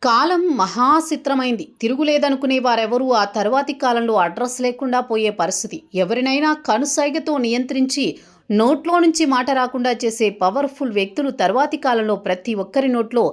కాలం మహాసిత్రమైంది. తిరుగులేదనుకునే వారెవరూ ఆ తరువాతి కాలంలో అడ్రస్ లేకుండా పోయే పరిస్థితి. ఎవరినైనా కనుసైగతో నియంత్రించి నోట్లో నుంచి మాట రాకుండా చేసే పవర్ఫుల్ వ్యక్తులు తరువాతి కాలంలో ప్రతి ఒక్కరి నోట్లో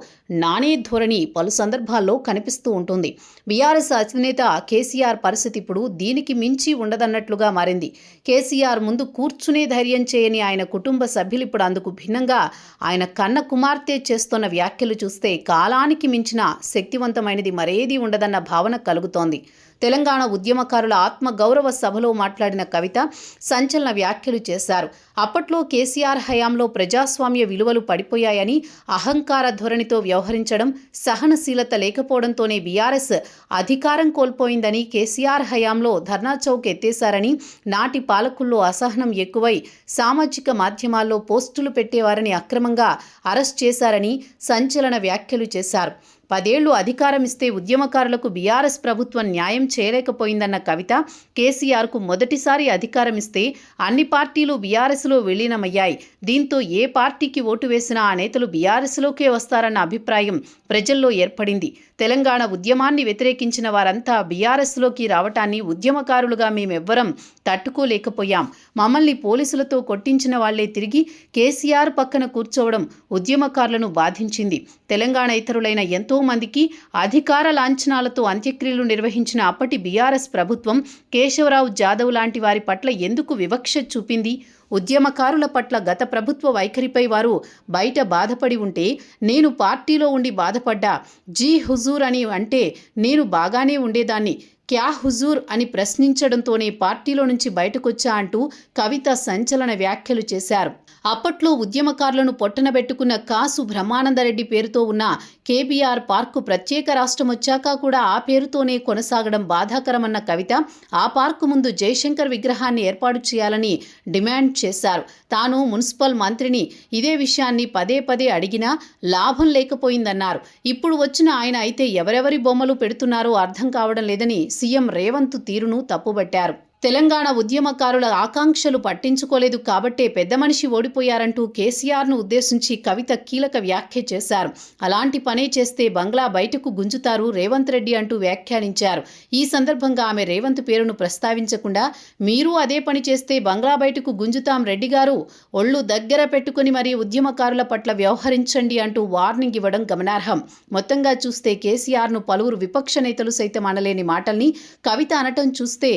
నానే ధోరణి పలు సందర్భాల్లో కనిపిస్తూ ఉంటుంది. బీఆర్ఎస్ అధినేత కేసీఆర్ పరిస్థితి ఇప్పుడు దీనికి మించి ఉండదన్నట్లుగా మారింది. కేసీఆర్ ముందు కూర్చునే ధైర్యం చేయని ఆయన కుటుంబ సభ్యులు ఇప్పుడు అందుకు భిన్నంగా ఆయన కన్న కుమార్తె చేస్తున్న వ్యాఖ్యలు చూస్తే కాలానికి మించిన శక్తివంతమైనది మరేదీ ఉండదన్న భావన కలుగుతోంది. తెలంగాణ ఉద్యమకారుల ఆత్మగౌరవ సభలో మాట్లాడిన కవిత సంచలన వ్యాఖ్యలు చేశారు. అప్పట్లో కేసీఆర్ హయాంలో ప్రజాస్వామ్య విలువలు పడిపోయాయని, అహంకార ధోరణితో వ్యవహరించడం, సహనశీలత లేకపోవడంతోనే బీఆర్ఎస్ అధికారం కోల్పోయిందని, కేసీఆర్ హయాంలో ధర్నా చౌక్ ఎత్తేశారని, నాటి పాలకుల్లో అసహనం ఎక్కువై సామాజిక మాధ్యమాల్లో పోస్టులు పెట్టేవారని అక్రమంగా అరెస్ట్ చేశారని సంచలన వ్యాఖ్యలు చేశారు. 10 ఏళ్లు అధికారం ఇస్తే ఉద్యమకారులకు బీఆర్ఎస్ ప్రభుత్వం న్యాయం చేయలేకపోయిందన్న కవిత, కేసీఆర్కు మొదటిసారి అధికారం ఇస్తే అన్ని పార్టీలు బీఆర్ఎస్లో విలీనమయ్యాయి. దీంతో ఏ పార్టీకి ఓటు వేసినా ఆ నేతలు బీఆర్ఎస్లోకే వస్తారన్న అభిప్రాయం ప్రజల్లో ఏర్పడింది. తెలంగాణ ఉద్యమాన్ని వ్యతిరేకించిన వారంతా బీఆర్ఎస్లోకి రావటాన్ని ఉద్యమకారులుగా మేమెవ్వరం తట్టుకోలేకపోయాం. మమ్మల్ని పోలీసులతో కొట్టించిన వాళ్లే తిరిగి కేసీఆర్ పక్కన కూర్చోవడం ఉద్యమకారులను బాధించింది. తెలంగాణ ఇతరులైన ఎంతో మందికి అధికార లాంఛనాలతో అంత్యక్రియలు నిర్వహించిన అప్పటి బీఆర్ఎస్ ప్రభుత్వం కేశవరావు జాదవ్ లాంటి వారి పట్ల ఎందుకు వివక్ష చూపింది? ఉద్యమకారుల పట్ల గత ప్రభుత్వ వైఖరిపై వారు బయట బాధపడి ఉంటే, నేను పార్టీలో ఉండి బాధపడ్డా, జీ హుజూర్ అని అంటే నేను బాగానే ఉండేదాన్ని, క్యా హుజూర్ అని ప్రశ్నించడంతోనే పార్టీలో నుంచి బయటకొచ్చా అంటూ కవిత సంచలన వ్యాఖ్యలు చేశారు. అప్పట్లో ఉద్యమకారులను పొట్టనబెట్టుకున్న కాసు బ్రహ్మానందరెడ్డి పేరుతో ఉన్న కేబీఆర్ పార్కు ప్రత్యేక రాష్ట్రం వచ్చాక కూడా ఆ పేరుతోనే కొనసాగడం బాధాకరమన్న కవిత, ఆ పార్కు ముందు జయశంకర్ విగ్రహాన్ని ఏర్పాటు చేయాలని డిమాండ్ చేశారు. తాను మున్సిపల్ మంత్రిని ఇదే విషయాన్ని పదే పదే అడిగినా లాభం లేకపోయిందన్నారు. ఇప్పుడు వచ్చిన ఆయన అయితే ఎవరెవరి బొమ్మలు పెడుతున్నారో అర్థం కావడం లేదని సీఎం రేవంత్ తీరును తప్పుబట్టారు. తెలంగాణ ఉద్యమకారుల ఆకాంక్షలు పట్టించుకోలేదు కాబట్టే పెద్ద మనిషి ఓడిపోయారంటూ కేసీఆర్ను ఉద్దేశించి కవిత కీలక వ్యాఖ్య చేశారు. అలాంటి పనే చేస్తే బంగ్లా బయటకు గుంజుతారు రేవంత్ రెడ్డి అంటూ వ్యాఖ్యానించారు. ఈ సందర్భంగా ఆమె రేవంత్ పేరును ప్రస్తావించకుండా, మీరు అదే పని చేస్తే బంగ్లా బయటకు గుంజుతాం రెడ్డి గారు, ఒళ్ళు దగ్గర పెట్టుకుని మరీ ఉద్యమకారుల పట్ల వ్యవహరించండి అంటూ వార్నింగ్ ఇవ్వడం గమనార్హం. మొత్తంగా చూస్తే కేసీఆర్ను పలువురు విపక్ష నేతలు సైతం అనలేని మాటల్ని కవిత అనటం చూస్తే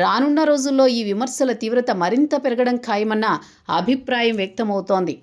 రానున్న రోజుల్లో ఈ విమర్శల తీవ్రత మరింత పెరగడం ఖాయమన్న అభిప్రాయం వ్యక్తమవుతోంది.